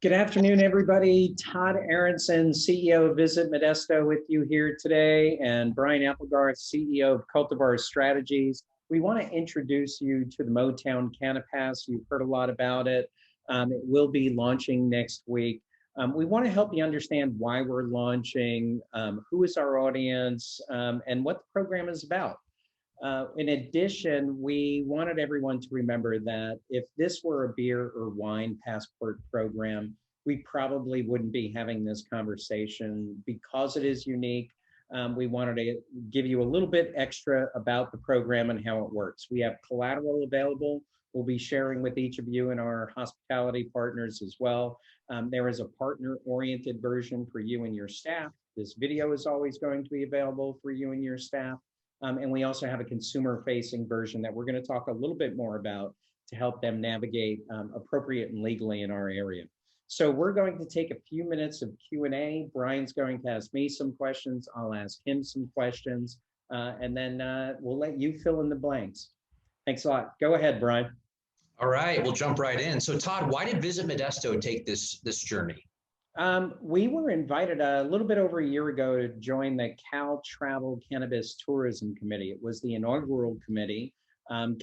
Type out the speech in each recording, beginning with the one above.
Good afternoon, everybody. Todd Aronson, CEO of Visit Modesto with you here today, and Brian Applegarth, CEO of Cultivar Strategies. We want to introduce you to the Motown Cannapass. You've heard a lot about it. It will be launching next week. We want to help you understand why we're launching, who is our audience, and what the program is about. In addition, we wanted everyone to remember that if this were a beer or wine passport program, we probably wouldn't be having this conversation because it is unique. We wanted to give you a little bit extra about the program and how it works. We have collateral available. We'll be sharing with each of you and our hospitality partners as well. There is a partner-oriented version for you and your staff. This video is always going to be available for you and your staff. And we also have a consumer-facing version that we're going to talk a little bit more about to help them navigate appropriate and legally in our area. So we're going to take a few minutes of Q&A. Brian's going to ask me some questions. I'll ask him some questions, and then we'll let you fill in the blanks. Thanks a lot. Go ahead, Brian. All right, we'll jump right in. So Todd, why did Visit Modesto take this journey? We were invited a little bit over a year ago to join the Cal Travel Cannabis Tourism Committee. It was the inaugural committee.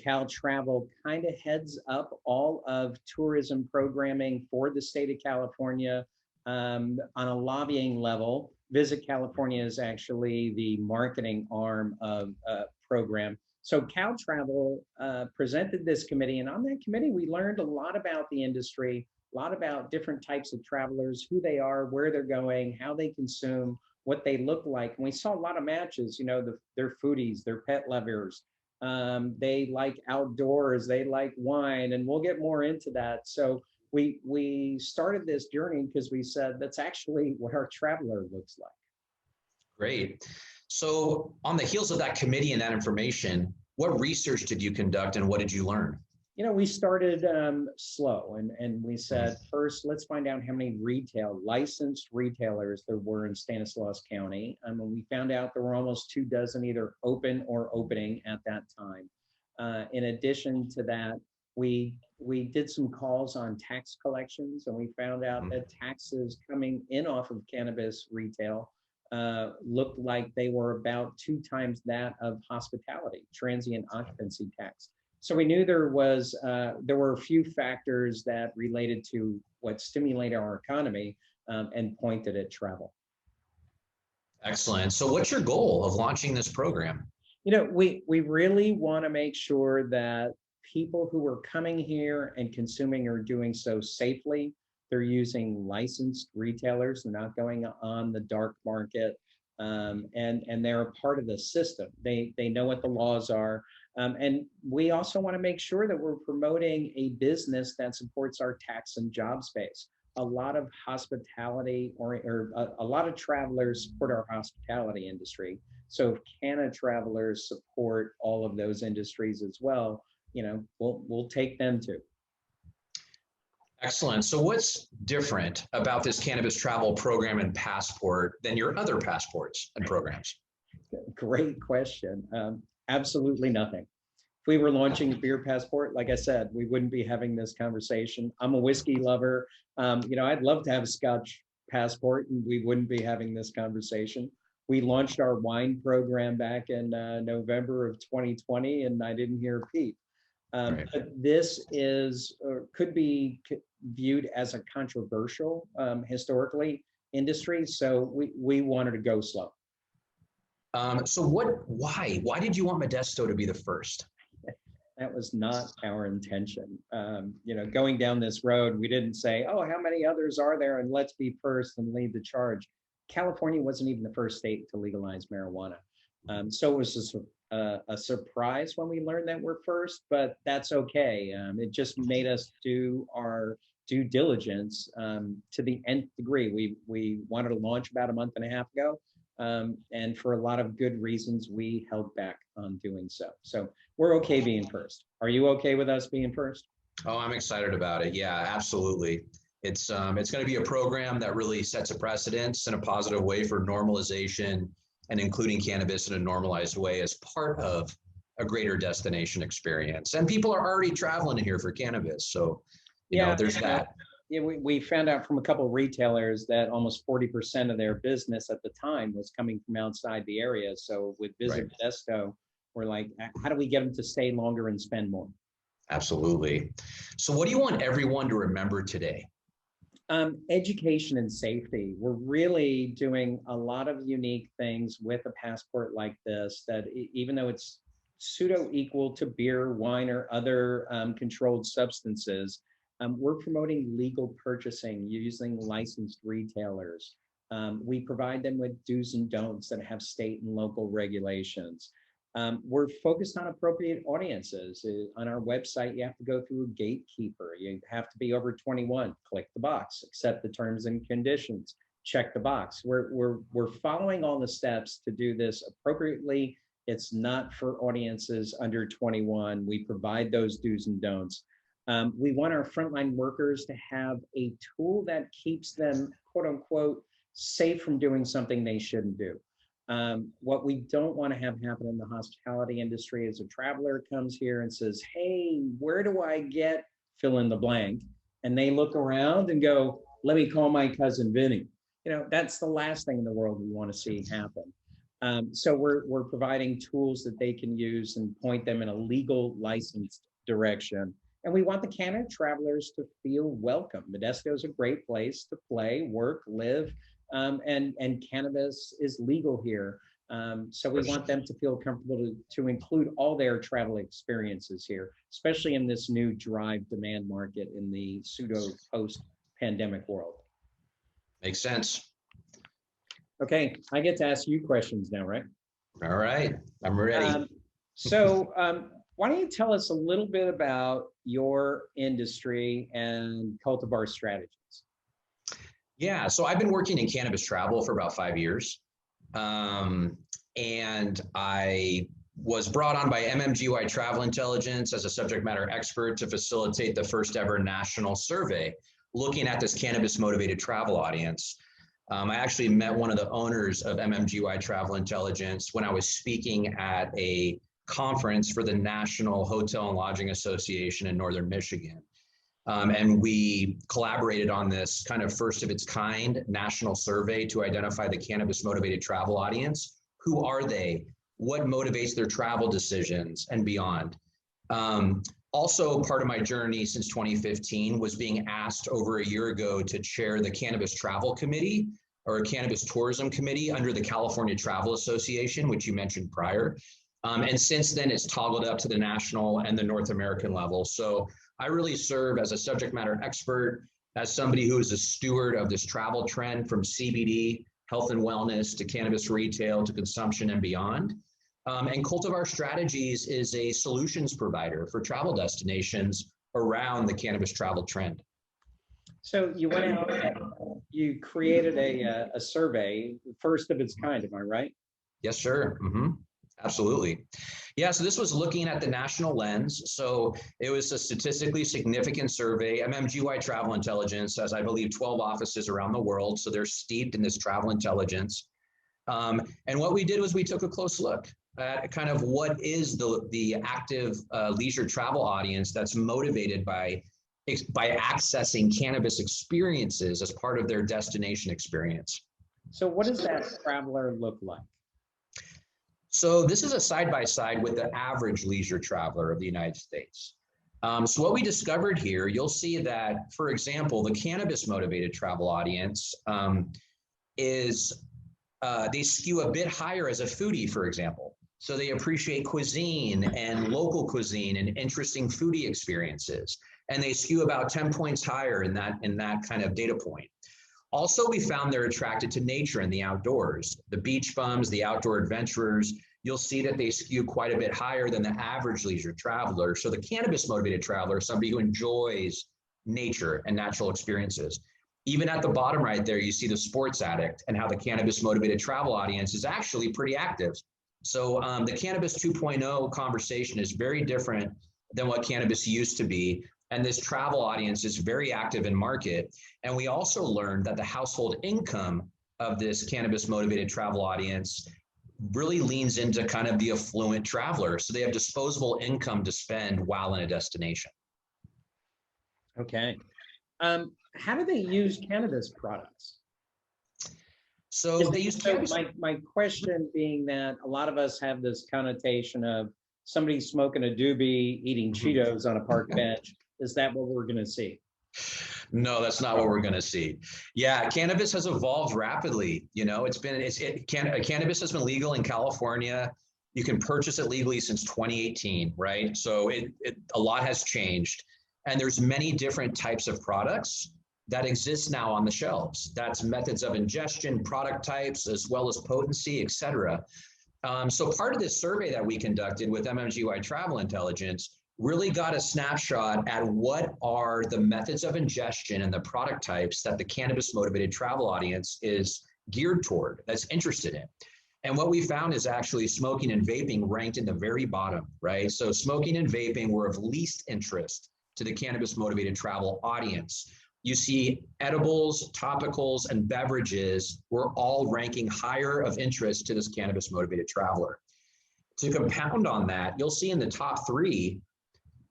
Cal Travel kind of heads up all of tourism programming for the state of California on a lobbying level. Visit California is actually the marketing arm of program. So Cal Travel presented this committee, and on that committee, we learned a lot about the industry, a lot about different types of travelers, who they are, where they're going, how they consume, what they look like. And we saw a lot of matches, you know, they're foodies, they're pet lovers, they like outdoors, they like wine, and we'll get more into that. So we started this journey because we said that's actually what our traveler looks like. Great. So on the heels of that committee and that information, what research did you conduct and what did you learn? You know, we started slow and we said, first, let's find out how many licensed retailers there were in Stanislaus County. And we found out there were almost 24 either open or opening at that time. In addition to that, we did some calls on tax collections, and we found out that taxes coming in off of cannabis retail looked like they were about 2 times that of hospitality, transient occupancy tax. So we knew there were a few factors that related to what stimulated our economy and pointed at travel. Excellent. So what's your goal of launching this program? You know, we really want to make sure that people who are coming here and consuming are doing so safely. They're using licensed retailers. They're not going on the dark market, and they're a part of the system. They know what the laws are. And we also want to make sure that we're promoting a business that supports our tax and job space. A lot of hospitality or a lot of travelers support our hospitality industry. So if Canna travelers support all of those industries as well, you know, we'll take them too. Excellent. So what's different about this cannabis travel program and passport than your other passports and programs? Great question. Absolutely nothing. If we were launching a beer passport, like I said, we wouldn't be having this conversation. I'm a whiskey lover. You know, I'd love to have a Scotch passport, and we wouldn't be having this conversation. We launched our wine program back in November of 2020, and I didn't hear a peep. Right. But this is could be viewed as a controversial historically industry, so we wanted to go slow. So why did you want Modesto to be the first? That was not our intention. You know, going down this road, we didn't say, oh, how many others are there, and let's be first and lead the charge. California wasn't even the first state to legalize marijuana. So it was a surprise when we learned that we're first, but that's okay. It just made us do our due diligence to the nth degree. We wanted to launch about a month and a half ago. And for a lot of good reasons, we held back on doing so. So we're okay being first. Are you okay with us being first? Oh, I'm excited about it. Yeah, absolutely. It's going to be a program that really sets a precedence in a positive way for normalization and including cannabis in a normalized way as part of a greater destination experience. And people are already traveling here for cannabis. So, you know, there's that. Yeah, we found out from a couple of retailers that almost 40% of their business at the time was coming from outside the area. So with Right. Visit Modesto, we're like, how do we get them to stay longer and spend more? Absolutely. So what do you want everyone to remember today? Education and safety. We're really doing a lot of unique things with a passport like this that even though it's pseudo equal to beer, wine, or other controlled substances, we're promoting legal purchasing using licensed retailers. We provide them with do's and don'ts that have state and local regulations. We're focused on appropriate audiences. On our website, you have to go through a gatekeeper. You have to be over 21. Click the box, accept the terms and conditions, check the box. We're following all the steps to do this appropriately. It's not for audiences under 21. We provide those do's and don'ts. We want our frontline workers to have a tool that keeps them, quote unquote, safe from doing something they shouldn't do. What we don't want to have happen in the hospitality industry is a traveler comes here and says, hey, where do I get fill in the blank? And they look around and go, let me call my cousin Vinny. That's the last thing in the world we want to see happen. So we're providing tools that they can use and point them in a legal licensed direction. And we want the Canada travelers to feel welcome. Modesto is a great place to play, work, live, and cannabis is legal here. So we want them to feel comfortable to include all their travel experiences here, especially in this new drive demand market in the pseudo post-pandemic world. Makes sense. Okay, I get to ask you questions now, right? All right, I'm ready. Why don't you tell us a little bit about your industry and cultivar strategies? Yeah, so I've been working in cannabis travel for about 5 years. And I was brought on by MMGY Travel Intelligence as a subject matter expert to facilitate the first ever national survey looking at this cannabis motivated travel audience. I actually met one of the owners of MMGY Travel Intelligence when I was speaking at a conference for the National Hotel and Lodging Association in Northern Michigan. And we collaborated on this kind of first of its kind national survey to identify the cannabis motivated travel audience. Who are they? What motivates their travel decisions and beyond? Also, part of my journey since 2015 was being asked over a year ago to chair the Cannabis Travel Committee or Cannabis Tourism Committee under the California Travel Association, which you mentioned prior. And since then, it's toggled up to the national and the North American level. So I really serve as a subject matter expert, as somebody who is a steward of this travel trend from CBD, health and wellness, to cannabis retail, to consumption and beyond. And Cultivar Strategies is a solutions provider for travel destinations around the cannabis travel trend. So you went out, you created a survey, first of its kind, am I right? Yes, sir. Absolutely. Yeah, so this was looking at the national lens. So it was a statistically significant survey. MMGY Travel Intelligence has, I believe, 12 offices around the world. So they're steeped in this travel intelligence. And what we did was we took a close look at kind of what is the active leisure travel audience that's motivated by accessing cannabis experiences as part of their destination experience. So what does that traveler look like? So this is a side-by-side with the average leisure traveler of the United States. So what we discovered here, you'll see that, for example, the cannabis motivated travel audience they skew a bit higher as a foodie, for example. So they appreciate cuisine and local cuisine and interesting foodie experiences. And they skew about 10 points higher in that kind of data point. Also, we found they're attracted to nature and the outdoors. The beach bums, the outdoor adventurers, you'll see that they skew quite a bit higher than the average leisure traveler. So the cannabis motivated traveler is somebody who enjoys nature and natural experiences. Even at the bottom right there, you see the sports addict and how the cannabis motivated travel audience is actually pretty active. So the Cannabis 2.0 conversation is very different than what cannabis used to be. And this travel audience is very active in market. And we also learned that the household income of this cannabis motivated travel audience really leans into kind of the affluent traveler. So they have disposable income to spend while in a destination. Okay. how do they use cannabis products? So they use So cannabis. my question being that a lot of us have this connotation of somebody smoking a doobie, eating Mhm. Cheetos on a park bench. Is that what we're going to see? No, that's not what we're going to see. Yeah, cannabis has evolved rapidly. You know, cannabis has been legal in California. You can purchase it legally since 2018, right? So a lot has changed, and there's many different types of products that exist now on the shelves. That's methods of ingestion, product types, as well as potency, et cetera. So part of this survey that we conducted with MMGY Travel Intelligence really got a snapshot at what are the methods of ingestion and the product types that the cannabis motivated travel audience is geared toward, that's interested in. And what we found is actually smoking and vaping ranked in the very bottom, right? So smoking and vaping were of least interest to the cannabis motivated travel audience. You see edibles, topicals, and beverages were all ranking higher of interest to this cannabis motivated traveler. To compound on that, you'll see in the top three,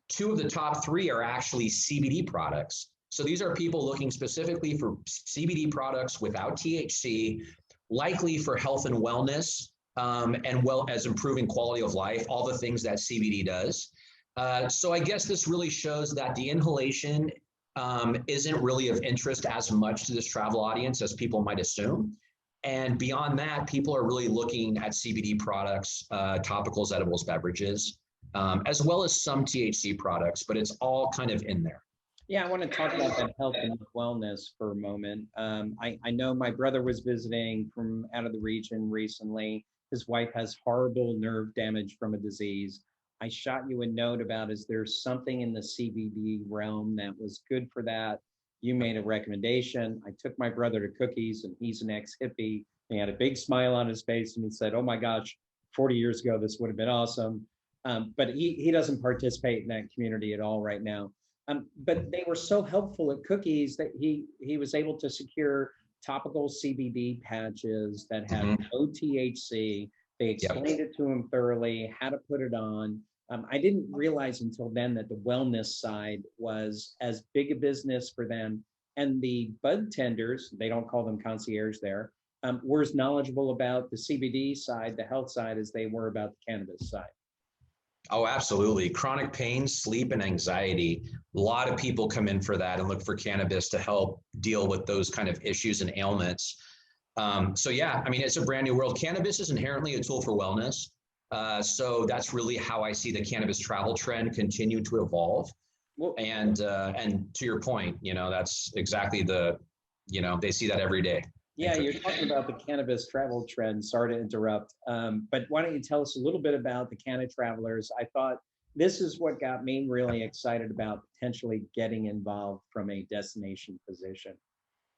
two of the top three are actually CBD products. So these are people looking specifically for CBD products without THC, likely for health and wellness, and well as improving quality of life, all the things that CBD does. So I guess this really shows that the inhalation isn't really of interest as much to this travel audience as people might assume. And beyond that, people are really looking at CBD products, topicals, edibles, beverages, as well as some THC products, but it's all kind of in there. Yeah, I want to talk about that health and wellness for a moment. I know my brother was visiting from out of the region recently. His wife has horrible nerve damage from a disease. I shot you a note about, is there something in the CBD realm that was good for that? You made a recommendation. I took my brother to Cookies, and he's an ex-hippie. He had a big smile on his face, and he said, "Oh my gosh, 40 years ago, this would have been awesome." But he doesn't participate in that community at all right now. But they were so helpful at Cookies that he was able to secure topical CBD patches that had no THC. They explained it to him thoroughly, how to put it on. I didn't realize until then that the wellness side was as big a business for them. And the bud tenders, they don't call them concierge there, were as knowledgeable about the CBD side, the health side, as they were about the cannabis side. Oh, absolutely. Chronic pain, sleep, and anxiety. A lot of people come in for that and look for cannabis to help deal with those kind of issues and ailments. So yeah, I mean, it's a brand new world. Cannabis is inherently a tool for wellness. So that's really how I see the cannabis travel trend continue to evolve. Well, And to your point, you know, that's exactly they see that every day. yeah, you're talking about the cannabis travel trend. Sorry to interrupt, but why don't you tell us a little bit about the Canna Travelers? I thought this is what got me really excited about potentially getting involved from a destination position.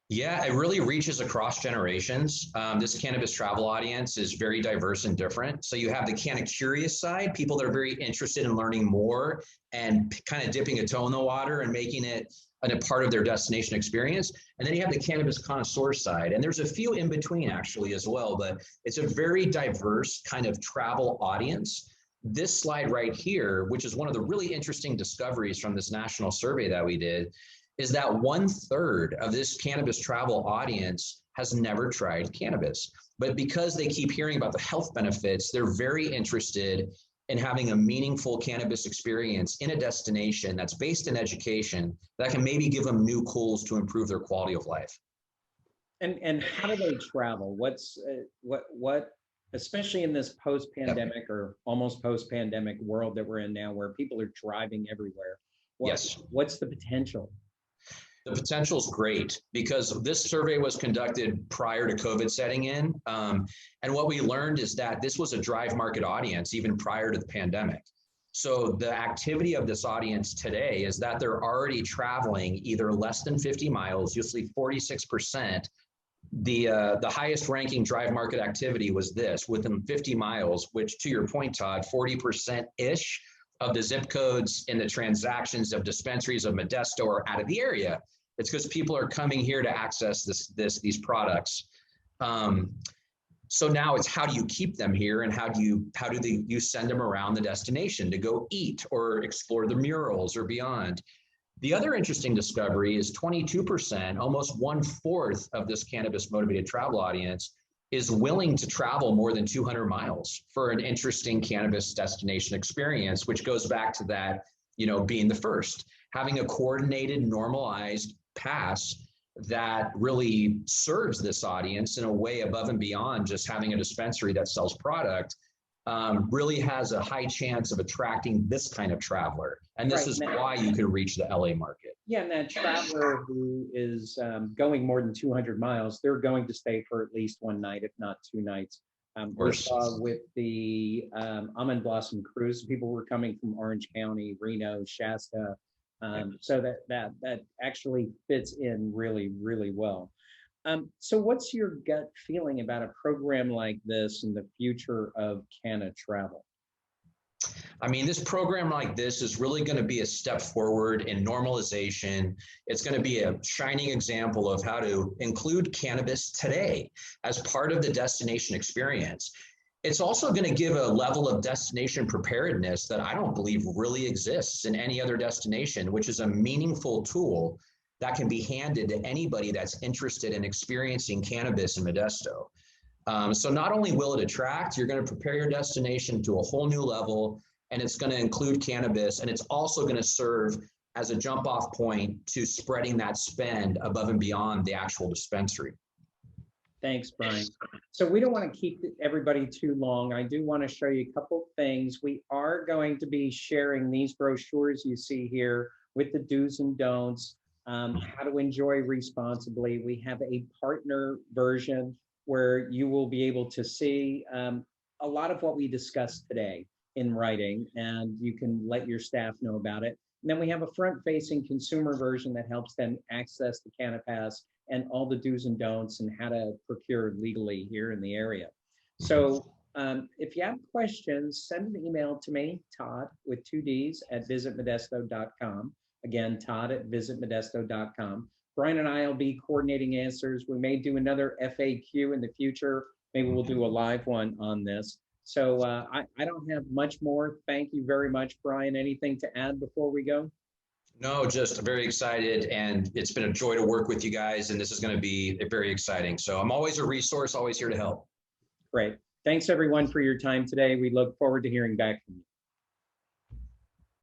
Yeah, it really reaches across generations. This cannabis travel audience is very diverse and different. So you have the canna curious side, people that are very interested in learning more and kind of dipping a toe in the water and making it a part of their destination experience. And then you have the cannabis connoisseur side. And there's a few in between actually as well, but it's a very diverse kind of travel audience. This slide right here, which is one of the really interesting discoveries from this national survey that we did, is that 1/3 of this cannabis travel audience has never tried cannabis. But because they keep hearing about the health benefits, they're very interested in having a meaningful cannabis experience in a destination that's based in education that can maybe give them new tools to improve their quality of life. And how do they travel? What especially in this post-pandemic or almost post-pandemic world that we're in now, where people are driving everywhere? Yes. What's the potential? The potential is great because this survey was conducted prior to COVID setting in. And what we learned is that this was a drive market audience even prior to the pandemic. So the activity of this audience today is that they're already traveling either less than 50 miles, usually 46%. The highest ranking drive market activity was this within 50 miles, which to your point, Todd, 40%-ish of the zip codes in the transactions of dispensaries of Modesto are out of the area. It's because people are coming here to access these products. So now it's how do you keep them here, and how do you send them around the destination to go eat or explore the murals or beyond. The other interesting discovery is 22%, almost 1/4 of this cannabis motivated travel audience is willing to travel more than 200 miles for an interesting cannabis destination experience, which goes back to that, being the first, having a coordinated, normalized pass that really serves this audience in a way above and beyond just having a dispensary that sells product, really has a high chance of attracting this kind of traveler. And this is why you could reach the LA market. Yeah, and that traveler who is going more than 200 miles, they're going to stay for at least one night, if not 2 nights. We saw with the Almond Blossom Cruise, people were coming from Orange County, Reno, Shasta. So that actually fits in really, really well. So what's your gut feeling about a program like this and the future of Canna travel? I mean, this program like this is really going to be a step forward in normalization. It's going to be a shining example of how to include cannabis today as part of the destination experience. It's also going to give a level of destination preparedness that I don't believe really exists in any other destination, which is a meaningful tool that can be handed to anybody that's interested in experiencing cannabis in Modesto. So not only will it attract, you're going to prepare your destination to a whole new level, and it's going to include cannabis, and it's also going to serve as a jump off point to spreading that spend above and beyond the actual dispensary. Thanks, Brian. So we don't want to keep everybody too long. I do want to show you a couple things. We are going to be sharing these brochures you see here with the do's and don'ts, how to enjoy responsibly. We have a partner version where you will be able to see a lot of what we discussed today in writing, and you can let your staff know about it. And then we have a front-facing consumer version that helps them access the Cannapass and all the do's and don'ts and how to procure legally here in the area. So if you have questions, send an email to me, Todd, with 2 Ds at visitmodesto.com. Again, Todd at visitmodesto.com. Brian and I will be coordinating answers. We may do another FAQ in the future. Maybe we'll do a live one on this. So I don't have much more. Thank you very much, Brian. Anything to add before we go? No, just very excited. And it's been a joy to work with you guys. And this is going to be very exciting. So I'm always a resource, always here to help. Great. Thanks, everyone, for your time today. We look forward to hearing back from you.